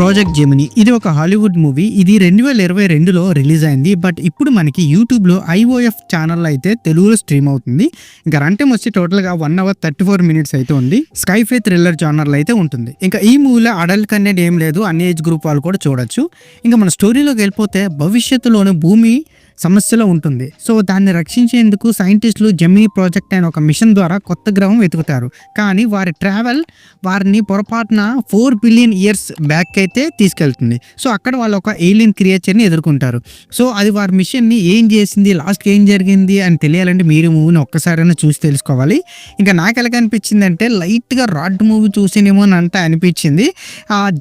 Project Gemini ఇది ఒక Hollywood movie. ఇది 2022లో రిలీజ్ అయింది. బట్ ఇప్పుడు మనకి యూట్యూబ్లో IOF ఛానల్లో అయితే తెలుగులో స్ట్రీమ్ అవుతుంది. ఇంకా రన్ టైం వచ్చి టోటల్గా 1 hour 34 minutes అయితే ఉంది. స్కైఫే థ్రిల్లర్ జానర్లో అయితే ఉంటుంది. ఇంకా ఈ మూవీలో అడల్ట్ కంటెంట్ ఏం లేదు, అన్ని ఏజ్ గ్రూప్ వాళ్ళు కూడా చూడొచ్చు. ఇంకా మన స్టోరీలోకి వెళ్ళిపోతే భవిష్యత్తులోనే భూమి సమస్యలో ఉంటుంది. సో దాన్ని రక్షించేందుకు సైంటిస్టులు జెమినీ ప్రాజెక్ట్ అనే ఒక మిషన్ ద్వారా కొత్త గ్రహం వెతుకుతారు. కానీ వారి ట్రావెల్ వారిని పొరపాటున 4 billion years బ్యాక్ అయితే తీసుకెళ్తుంది. సో అక్కడ వాళ్ళు ఒక ఏలియన్ క్రియేచర్ని ఎదుర్కొంటారు. సో అది వారి మిషన్ని ఏం చేసింది, లాస్ట్కి ఏం జరిగింది అని తెలియాలంటే మీరు మూవీని ఒక్కసారైనా చూసి తెలుసుకోవాలి. ఇంకా నాకు ఎలాగ అనిపించింది అంటే లైట్గా రాడ్ మూవీ చూసినేమో అని అంతా అనిపించింది.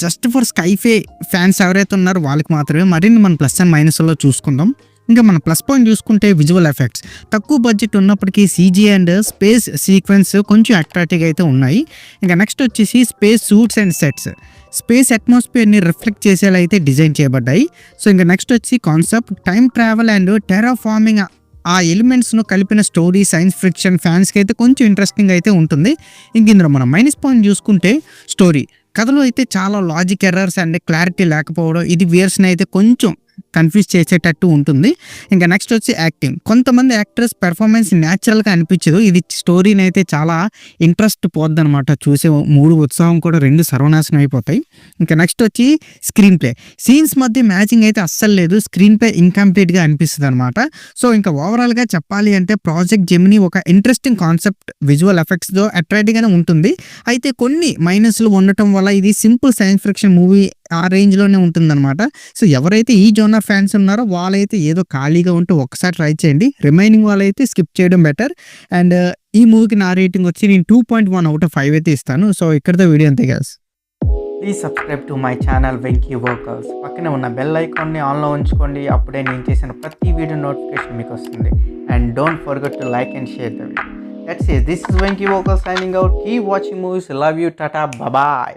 జస్ట్ ఫర్ స్కైఫే ఫ్యాన్స్ ఎవరైతే ఉన్నారో వాళ్ళకి మాత్రమే. మరిన్ని మన ప్లస్ అండ్ మైనస్లో చూసుకుందాం. ఇంకా మన ప్లస్ పాయింట్ చూసుకుంటే విజువల్ ఎఫెక్ట్స్ తక్కువ బడ్జెట్ ఉన్నప్పటికీ CG అండ్ స్పేస్ సీక్వెన్స్ కొంచెం అట్రాక్టివ్గా అయితే ఉన్నాయి. ఇంకా నెక్స్ట్ వచ్చేసి space suits and sets space అట్మాస్ఫియర్ని రిఫ్లెక్ట్ చేసేలా అయితే డిజైన్ చేయబడ్డాయి. సో ఇంకా నెక్స్ట్ వచ్చి concept time travel and terraforming ఆ ఎలిమెంట్స్ను కలిపిన స్టోరీ సైన్స్ ఫిక్షన్ ఫ్యాన్స్కి అయితే కొంచెం ఇంట్రెస్టింగ్ అయితే ఉంటుంది. ఇంక ఇందులో మనం మైనస్ పాయింట్ చూసుకుంటే స్టోరీ కథలో అయితే చాలా లాజిక్ ఎర్రర్స్ అండ్ క్లారిటీ లేకపోవడం ఇది వ్యూయర్స్ని అయితే కొంచెం కన్ఫ్యూజ్ చేసేటట్టు ఉంటుంది. ఇంకా నెక్స్ట్ వచ్చి యాక్టింగ్ కొంతమంది యాక్టర్స్ పెర్ఫార్మెన్స్ న్యాచురల్గా అనిపించదు. ఇది స్టోరీని అయితే చాలా ఇంట్రెస్ట్ పోద్ది అనమాట. చూసే మూడు ఉత్సాహం కూడా రెండు సర్వనాశనం అయిపోతాయి. ఇంకా నెక్స్ట్ వచ్చి స్క్రీన్ ప్లే సీన్స్ మధ్య మ్యాచింగ్ అయితే అస్సలు లేదు. స్క్రీన్ ప్లే ఇన్కంప్లీట్గా అనిపిస్తుంది అనమాట. సో ఇంకా ఓవరాల్గా చెప్పాలి అంటే ప్రాజెక్ట్ జెమినీ ఒక ఇంట్రెస్టింగ్ కాన్సెప్ట్ విజువల్ ఎఫెక్ట్స్తో అట్రాక్టివ్గానే ఉంటుంది. అయితే కొన్ని మైనస్లు ఉండటం వల్ల ఇది సింపుల్ సైన్స్ ఫిక్షన్ మూవీ ఆ రేంజ్లోనే ఉంటుందన్నమాట. సో ఎవరైతే ఈ జోనర్ ఫ్యాన్స్ ఉన్నారో వాళ్ళైతే ఏదో ఖాళీగా ఉంటే ఒక్కసారి ట్రై చేయండి. రిమైనింగ్ వాళ్ళైతే స్కిప్ చేయడం బెటర్. అండ్ ఈ మూవీకి నా రేటింగ్ వచ్చి నేను 2.1 out of 5 అయితే ఇస్తాను. సో ఇక్కడతో వీడియో అంతే guys. Please subscribe to my channel Venky workers. పక్కనే ఉన్న బెల్ ఐకాన్ని ఆన్లో ఉంచుకోండి. అప్పుడే నేను చేసిన ప్రతి వీడియో నోటిఫికేషన్ మీకు వస్తుంది. And don't forget to like and share the video. That's it. This is Venky Walker signing out. Keep watching movies. Love you. Tata. Bye bye.